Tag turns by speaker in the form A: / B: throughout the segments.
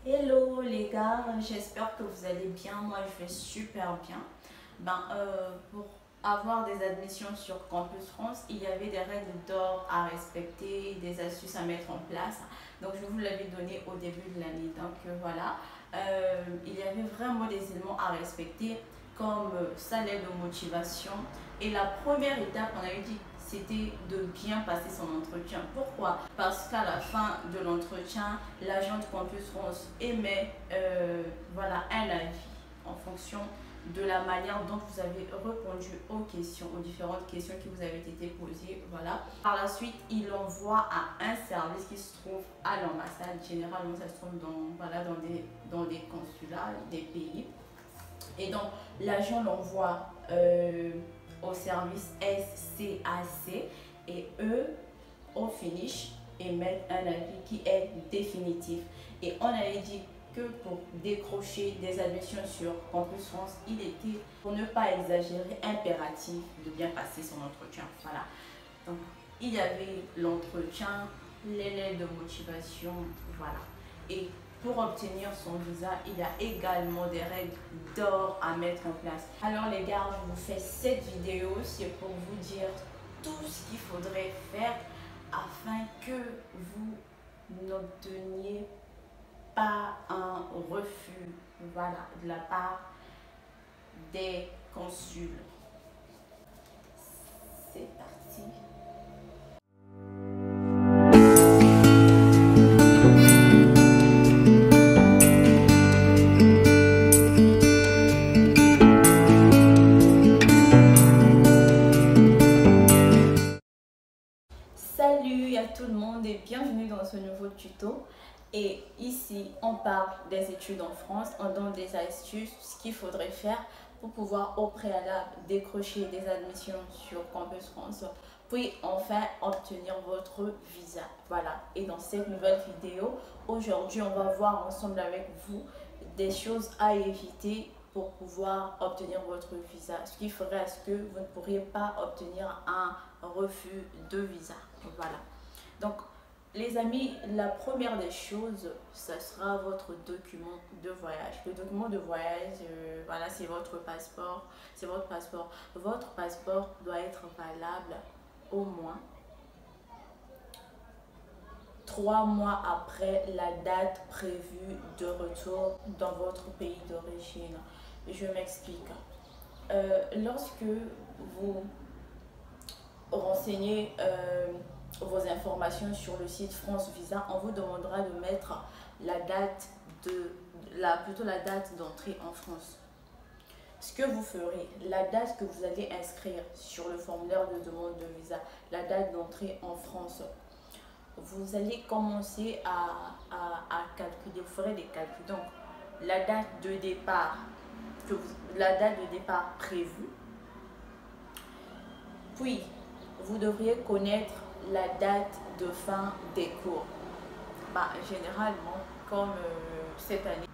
A: Hello les gars, j'espère que vous allez bien. Moi je vais super bien. Pour avoir des admissions sur Campus France, il y avait des règles d'or à respecter, des astuces à mettre en place. Donc je vous l'avais donné au début de l'année. Il y avait vraiment des éléments à respecter comme ça l'aide de motivation. Et la première étape, on avait dit, c'était de bien passer son entretien. Pourquoi? Parce qu'à la fin de l'entretien, l'agent de Campus France émet un avis en fonction de la manière dont vous avez répondu aux questions, aux différentes questions qui vous avaient été posées. Voilà. Par la suite, il envoie à un service qui se trouve à l'ambassade. Généralement, ça se trouve dans des consulats des pays. Et donc, l'agent l'envoie au service SCAC et eux, au finish, émettent un avis qui est définitif. Et on avait dit que pour décrocher des admissions sur Campus France, il était, pour ne pas exagérer, impératif de bien passer son entretien. Voilà. Donc, il y avait l'entretien, les lettres de motivation, voilà. Et pour obtenir son visa, il y a également des règles d'or à mettre en place. Alors les gars, je vous fais cette vidéo, c'est pour vous dire tout ce qu'il faudrait faire afin que vous n'obteniez pas un refus, voilà, de la part des consuls. C'est parti. Salut à tout le monde et bienvenue dans ce nouveau tuto. Et ici, on parle des études en France, on donne des astuces, ce qu'il faudrait faire pour pouvoir au préalable décrocher des admissions sur Campus France, puis enfin obtenir votre visa. Voilà, et dans cette nouvelle vidéo, aujourd'hui, on va voir ensemble avec vous des choses à éviter pour pouvoir obtenir votre visa. Ce qui ferait à ce que vous ne pourriez pas obtenir un refus de visa. Voilà. Donc, les amis, la première des choses, ça sera votre document de voyage. Le document de voyage, voilà, c'est votre passeport. C'est votre passeport. Votre passeport doit être valable au moins 3 mois après la date prévue de retour dans votre pays d'origine. Je m'explique. Lorsque vous renseignez vos informations sur le site France Visa, on vous demandera de mettre la date la date d'entrée en France. Ce que vous ferez, la date que vous allez inscrire sur le formulaire de demande de visa, la date d'entrée en France, vous allez commencer à calculer, vous ferez des calculs. Donc, la date de départ, la date de départ prévue, puis vous devriez connaître la date de fin des cours. Généralement, comme cette année,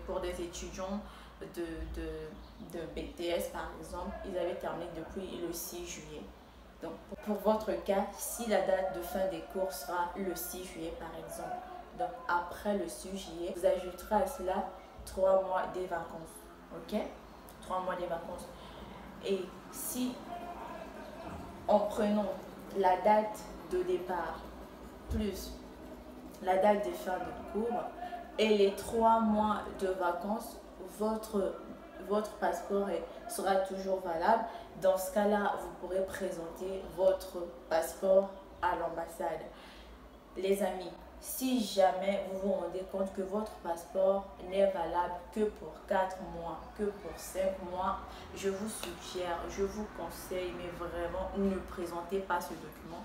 A: pour des étudiants de BTS par exemple, ils avaient terminé depuis le 6 juillet. Donc pour votre cas, si la date de fin des cours sera le 6 juillet par exemple, donc après le 6 juillet, vous ajouterez à cela 3 mois des vacances. Ok? 3 mois des vacances. Et si en prenant la date de départ plus la date de fin de cours et les 3 mois de vacances, votre passeport sera toujours valable. Dans ce cas-là, vous pourrez présenter votre passeport à l'ambassade. Les amis, si jamais vous vous rendez compte que votre passeport n'est valable que pour 4 mois, que pour 5 mois, je vous suggère, je vous conseille, mais vraiment, ne présentez pas ce document.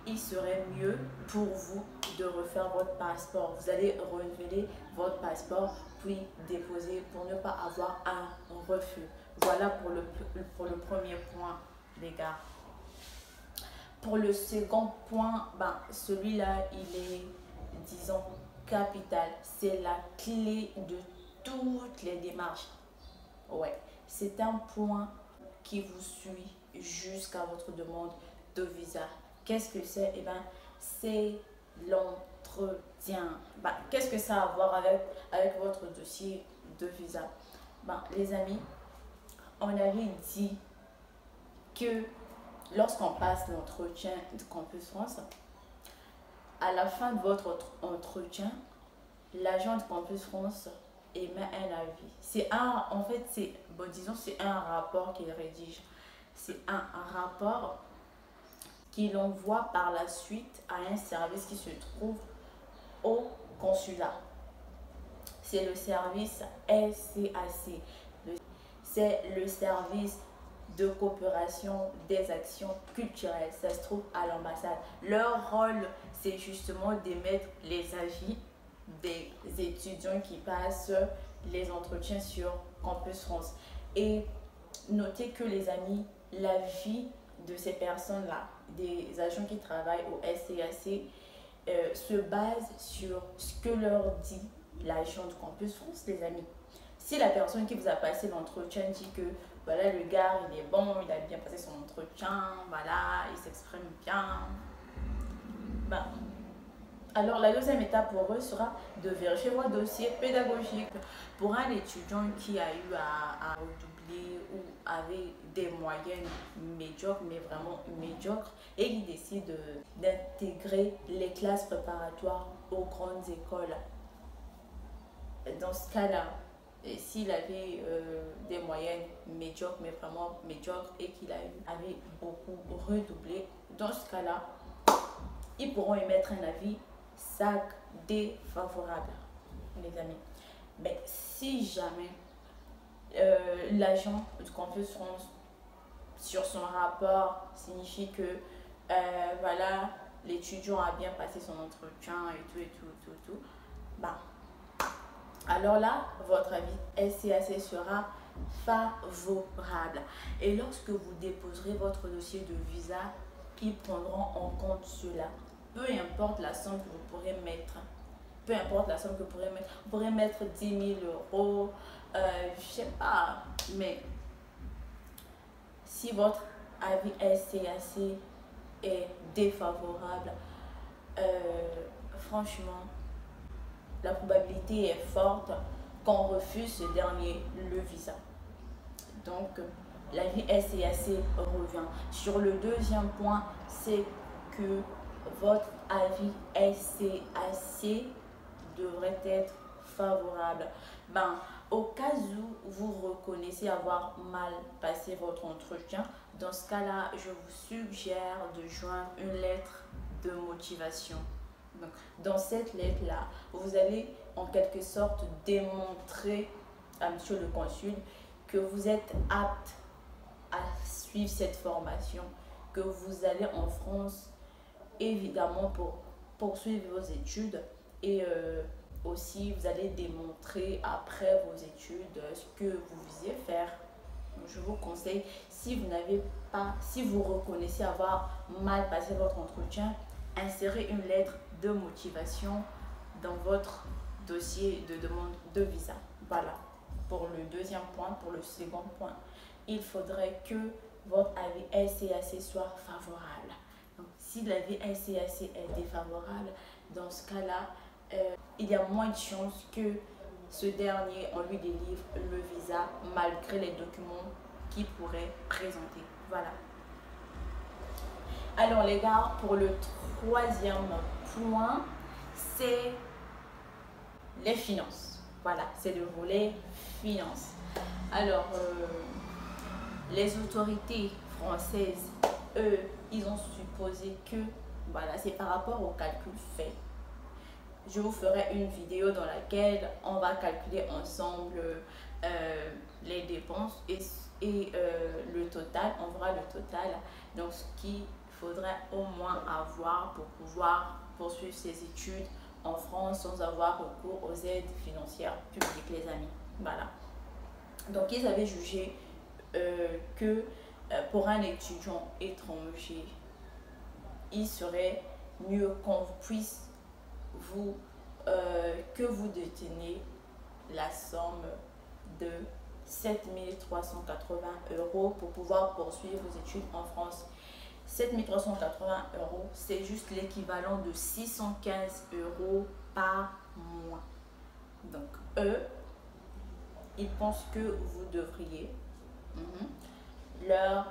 A: Il serait mieux pour vous de refaire votre passeport. Vous allez renouveler votre passeport, puis déposer pour ne pas avoir un refus. Voilà pour le premier point, les gars. Pour le second point, celui-là, il est, disons, capital. C'est la clé de toutes les démarches. Ouais, c'est un point qui vous suit jusqu'à votre demande de visa. Qu'est-ce que c'est? C'est entretien. Bah, qu'est-ce que ça a à voir avec votre dossier de visa? Bah, les amis, on avait dit que lorsqu'on passe l'entretien de Campus France, à la fin de votre entretien, l'agent de Campus France émet un avis. En fait, disons, c'est un rapport qu'il rédige. C'est un rapport qu'il envoie par la suite à un service qui se trouve au consulat. C'est le service SCAC. C'est le service de coopération des actions culturelles. Ça se trouve à l'ambassade. Leur rôle, c'est justement d'émettre les avis des étudiants qui passent les entretiens sur Campus France. Et notez que les amis, la vie de ces personnes-là, des agents qui travaillent au SCAC, se base sur ce que leur dit l'agent de Campus France, les amis. Si la personne qui vous a passé l'entretien dit que voilà, le gars il est bon, il a bien passé son entretien, voilà, il s'exprime bien, ben, alors la deuxième étape pour eux sera de vérifier votre dossier pédagogique. Pour un étudiant qui a eu à redoubler ou avait des moyennes médiocres, mais vraiment médiocres, et qui décide d'intégrer les classes préparatoires aux grandes écoles, dans ce cas-là, s'il avait des moyennes médiocres, mais vraiment médiocres, et qu'il avait beaucoup redoublé, dans ce cas-là, ils pourront émettre un avis SAC défavorable, les amis. Mais si jamais l'agent de Campus France, sur son rapport, signifie que voilà, l'étudiant a bien passé son entretien et tout, bah, alors là, votre avis SCAC sera favorable. Et lorsque vous déposerez votre dossier de visa, ils prendront en compte cela. Peu importe la somme que vous pourrez mettre. Peu importe la somme que vous pourrez mettre. Vous pourrez mettre 10 000 euros, je sais pas. Mais si votre avis SCAC est défavorable, franchement, la probabilité est forte qu'on refuse ce dernier le visa. Donc, l'avis SCAC revient. Sur le deuxième point, c'est que votre avis SCAC devrait être favorable. Ben, au cas où vous reconnaissez avoir mal passé votre entretien, dans ce cas-là, je vous suggère de joindre une lettre de motivation. Donc, dans cette lettre-là, vous allez en quelque sorte démontrer à monsieur le consul que vous êtes apte à suivre cette formation, que vous allez en France évidemment pour poursuivre vos études et aussi vous allez démontrer après vos études ce que vous visiez faire. Donc, je vous conseille, si vous reconnaissez avoir mal passé votre entretien, insérez une lettre de motivation dans votre dossier de demande de visa. Voilà, pour le deuxième point. Pour le second point, il faudrait que votre avis SCAC soit favorable. Donc, si l'avis SCAC est défavorable, dans ce cas-là, il y a moins de chances que ce dernier, on lui délivre le visa malgré les documents qu'il pourrait présenter. Voilà. Alors les gars, pour le troisième point, c'est les finances. Voilà, c'est le volet finances. Alors, les autorités françaises, eux, ils ont supposé que, voilà, c'est par rapport au calcul fait. Je vous ferai une vidéo dans laquelle on va calculer ensemble les dépenses et le total. On verra le total. Donc, ce qu'il faudrait au moins avoir pour pouvoir poursuivre ses études en France sans avoir recours aux aides financières publiques, les amis. Voilà. Donc, ils avaient jugé que pour un étudiant étranger, il serait mieux qu'on puisse que vous déteniez la somme de 7 380 € pour pouvoir poursuivre vos études en France. €, c'est juste l'équivalent de 615 € par mois. Donc, eux, ils pensent que vous devriez leur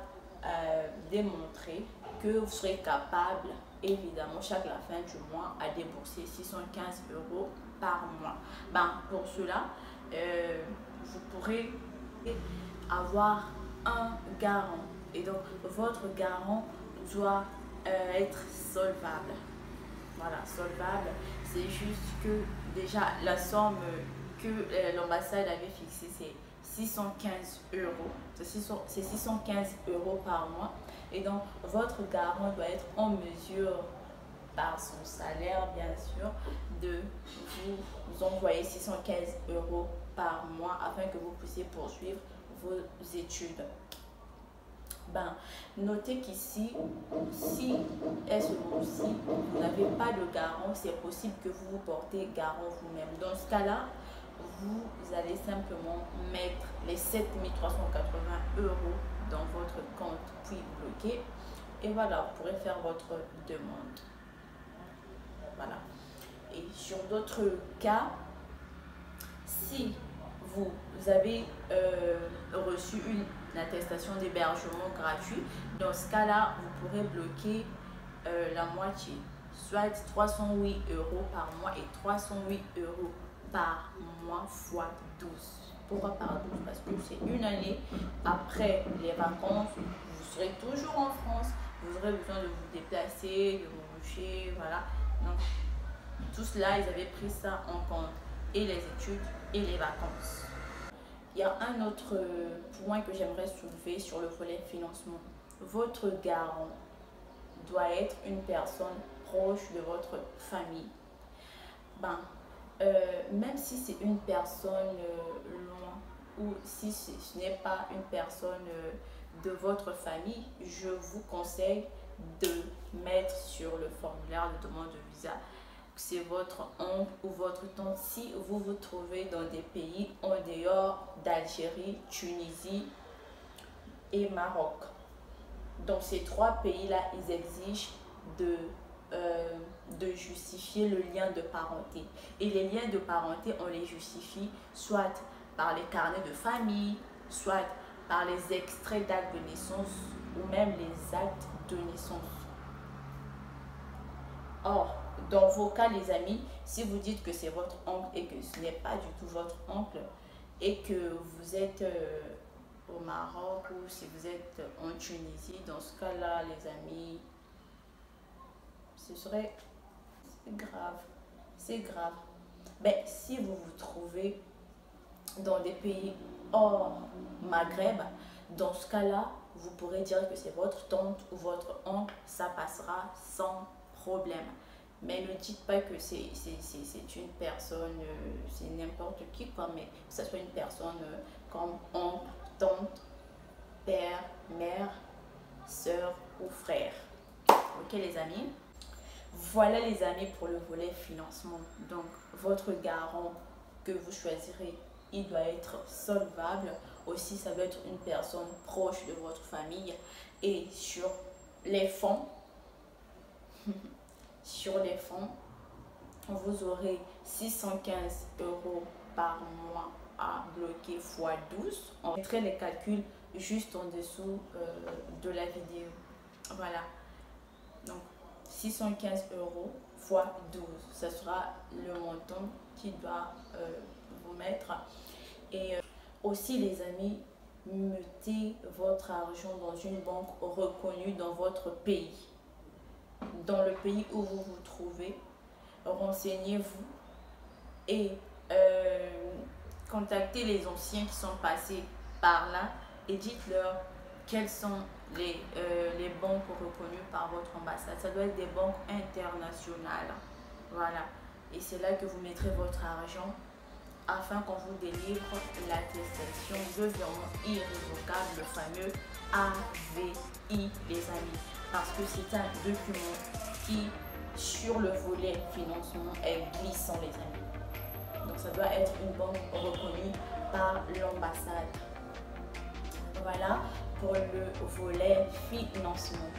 A: démontrer que vous serez capable, évidemment, chaque la fin du mois, à débourser 615 € par mois. Pour cela, vous pourrez avoir un garant. Et donc, votre garant doit être solvable. Voilà, solvable, c'est juste que déjà la somme que l'ambassade avait fixée, c'est 615 €. C'est 615 € par mois. Et donc, votre garant doit être en mesure, par son salaire bien sûr, de vous envoyer 615 € par mois afin que vous puissiez poursuivre vos études. Notez qu'ici, si vous n'avez pas de garant, c'est possible que vous vous portez garant vous-même. Dans ce cas-là, vous allez simplement mettre les 7 380 € dans votre compte puis bloquer. Et voilà, vous pourrez faire votre demande. Voilà. Et sur d'autres cas, si vous avez reçu une attestation d'hébergement gratuit, dans ce cas-là, vous pourrez bloquer la moitié, soit 308 € par mois et 308 € par mois fois 12. Pourquoi par 12? Parce que c'est une année après les vacances, vous serez toujours en France, vous aurez besoin de vous déplacer, de manger, voilà. Donc, tout cela, ils avaient pris ça en compte, et les études et les vacances. Il y a un autre point que j'aimerais soulever sur le volet financement. Votre garant doit être une personne proche de votre famille. Même si c'est une personne loin ou si ce n'est pas une personne de votre famille, je vous conseille de mettre sur le formulaire de demande de visa c'est votre oncle ou votre tante si vous vous trouvez dans des pays en dehors d'Algérie, Tunisie et Maroc. Dans ces trois pays-là, ils exigent de justifier le lien de parenté. Et les liens de parenté, on les justifie soit par les carnets de famille, soit par les extraits d'actes de naissance ou même les actes de naissance. Or, dans vos cas, les amis, si vous dites que c'est votre oncle et que ce n'est pas du tout votre oncle et que vous êtes au Maroc ou si vous êtes en Tunisie, dans ce cas-là, les amis, ce serait grave. C'est grave. Mais si vous vous trouvez dans des pays hors Maghreb, dans ce cas-là, vous pourrez dire que c'est votre tante ou votre oncle, ça passera sans problème. Mais ne dites pas que c'est une personne, c'est n'importe qui, mais que ce soit une personne comme oncle, tante, père, mère, soeur ou frère. Ok les amis? Voilà les amis pour le volet financement. Donc votre garant que vous choisirez, il doit être solvable. Aussi, ça doit être une personne proche de votre famille. Et sur les fonds, vous aurez 615 € par mois à bloquer x 12. On mettrait les calculs juste en dessous de la vidéo. Voilà. Donc, 615 € x 12. Ça sera le montant qui doit vous mettre. Et aussi, les amis, mettez votre argent dans une banque reconnue dans votre pays. Dans le pays où vous vous trouvez, renseignez-vous et contactez les anciens qui sont passés par là et dites-leur quelles sont les banques reconnues par votre ambassade. Ça doit être des banques internationales. Voilà. Et c'est là que vous mettrez votre argent afin qu'on vous délivre l'attestation de virement irrévocable, le fameux AVI, les amis. Parce que c'est un document qui, sur le volet financement, est glissant, les amis. Donc, ça doit être une banque reconnue par l'ambassade. Voilà pour le volet financement.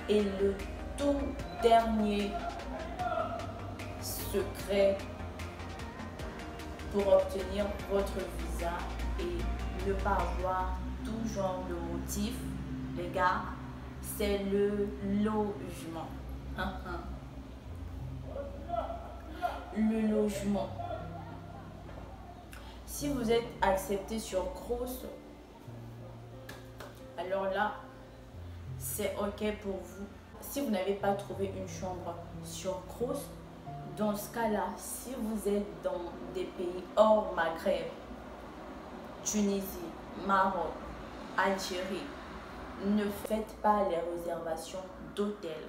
A: Et le tout dernier secret pour obtenir votre visa et ne pas avoir tout genre de motif, les gars, c'est le logement. Le logement. Si vous êtes accepté sur Crous, alors là, c'est ok pour vous. Si vous n'avez pas trouvé une chambre sur Crous, dans ce cas-là, si vous êtes dans des pays hors Maghreb, Tunisie, Maroc, Algérie, ne faites pas les réservations d'hôtel.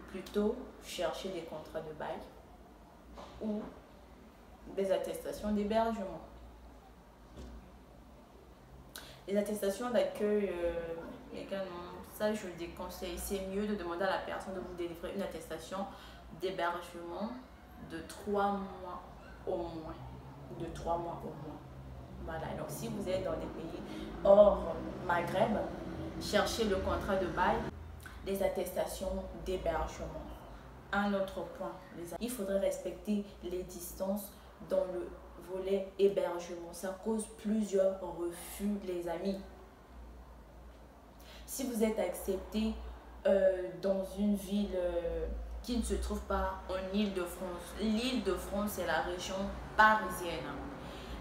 A: Plutôt, cherchez des contrats de bail ou des attestations d'hébergement. Les attestations d'accueil, également, ça je le déconseille. C'est mieux de demander à la personne de vous délivrer une attestation d'hébergement de 3 mois au moins. De 3 mois au moins. Voilà, donc si vous êtes dans des pays hors Maghreb, cherchez le contrat de bail, les attestations d'hébergement. Un autre point, il faudrait respecter les distances dans le volet hébergement. Ça cause plusieurs refus, les amis. Si vous êtes accepté dans une ville qui ne se trouve pas en Île-de-France, l'Île-de-France c'est la région parisienne.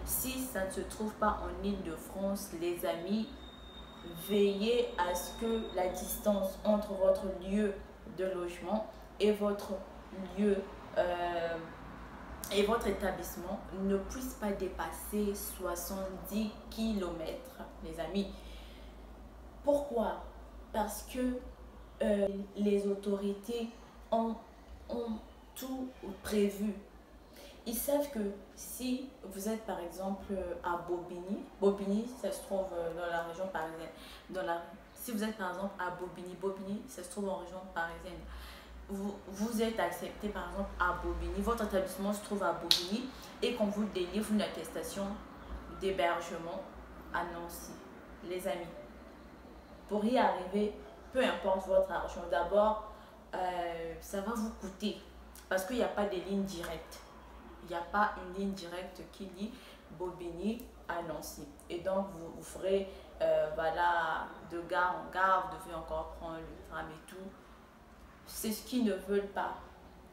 A: Si ça ne se trouve pas en Île-de-France, les amis, veillez à ce que la distance entre votre lieu de logement et votre lieu et votre établissement ne puisse pas dépasser 70 km, les amis. Pourquoi? Parce que les autorités ont tout prévu. Ils savent que si vous êtes par exemple à Bobigny, Bobigny ça se trouve dans la région parisienne, si vous êtes par exemple à Bobigny, Bobigny ça se trouve en région parisienne, vous êtes accepté par exemple à Bobigny, votre établissement se trouve à Bobigny et qu'on vous délivre une attestation d'hébergement à Nancy, les amis. Pour y arriver, peu importe votre argent, d'abord ça va vous coûter parce qu'il n'y a pas de ligne directe. Il n'y a pas une ligne directe qui lie Bobigny à Nancy. Et donc, vous ferez voilà, de gare en gare, vous devez encore prendre le tram et tout. C'est ce qu'ils ne veulent pas.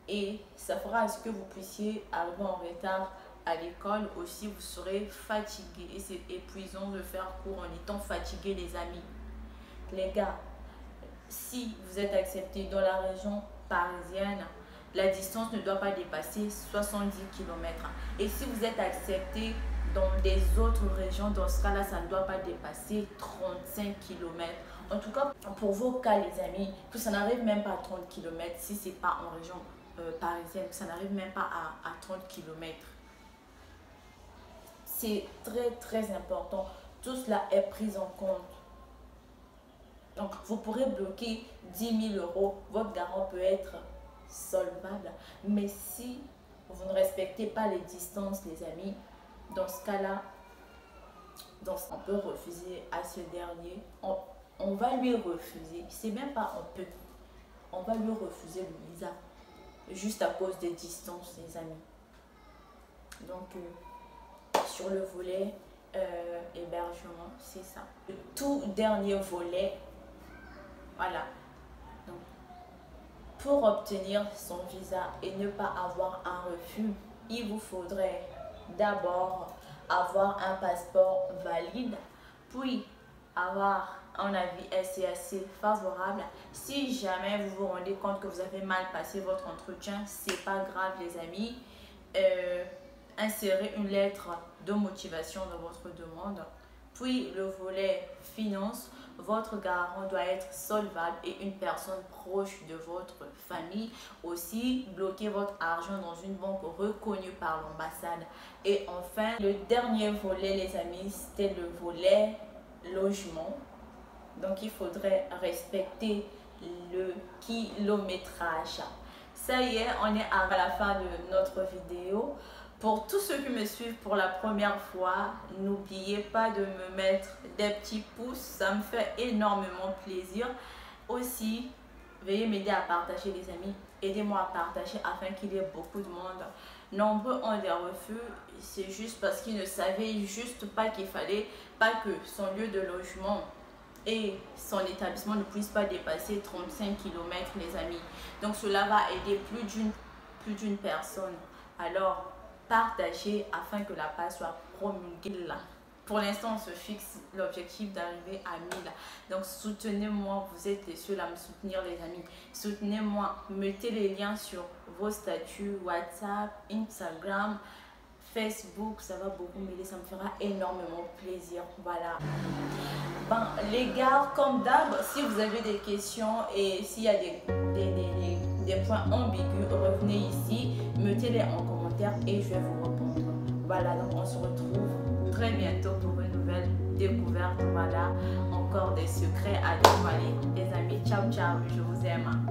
A: Et ça fera à ce que vous puissiez arriver en retard à l'école. Aussi, vous serez fatigué. Et c'est épuisant de faire cours en étant fatigué, les amis. Les gars, si vous êtes accepté dans la région parisienne, la distance ne doit pas dépasser 70 km. Et si vous êtes accepté dans des autres régions, dans ce cas-là, ça ne doit pas dépasser 35 km. En tout cas, pour vos cas, les amis, que ça n'arrive même pas à 30 km si ce n'est pas en région parisienne, que ça n'arrive même pas à 30 km. C'est très, très important. Tout cela est pris en compte. Donc, vous pourrez bloquer 10 000 €. Votre garant peut être solvable. Mais si vous ne respectez pas les distances, les amis, dans ce cas-là, on peut refuser à ce dernier. On va lui refuser. C'est même pas on peut. On va lui refuser le visa. Juste à cause des distances, les amis. Donc, sur le volet hébergement, c'est ça. Le tout dernier volet, voilà. Donc, pour obtenir son visa et ne pas avoir un refus, il vous faudrait d'abord avoir un passeport valide, puis avoir un avis SCAC favorable. Si jamais vous vous rendez compte que vous avez mal passé votre entretien, c'est pas grave, les amis. Insérez une lettre de motivation dans votre demande. Puis le volet finance, votre garant doit être solvable et une personne proche de votre famille. Aussi, bloquez votre argent dans une banque reconnue par l'ambassade. Et enfin, le dernier volet, les amis, c'était le volet logement. Donc, il faudrait respecter le kilométrage. Ça y est, on est à la fin de notre vidéo. Pour tous ceux qui me suivent pour la première fois, n'oubliez pas de me mettre des petits pouces, ça me fait énormément plaisir. Aussi, Veuillez m'aider à partager les amis. Aidez-moi à partager afin qu'il y ait beaucoup de monde. Nombreux ont des refus. C'est juste parce qu'ils ne savaient juste pas qu'il fallait pas que son lieu de logement et son établissement ne puissent pas dépasser 35 km les amis. Donc cela va aider plus d'une personne. Alors partagez afin que la page soit promulguée là. Pour l'instant, on se fixe l'objectif d'arriver à 1000. Donc, soutenez-moi. Vous êtes les seuls à me soutenir, les amis. Soutenez-moi. Mettez les liens sur vos statuts, WhatsApp, Instagram, Facebook. Ça va beaucoup m'aider. Ça me fera énormément plaisir. Voilà. Ben, les gars, comme d'hab, si vous avez des questions et s'il y a des points ambigus, revenez ici. Mettez-les en commentaire et je vais vous répondre. Voilà, donc on se retrouve très bientôt pour une nouvelle découverte. Voilà, encore des secrets à dévoiler. Les amis, ciao ciao, je vous aime.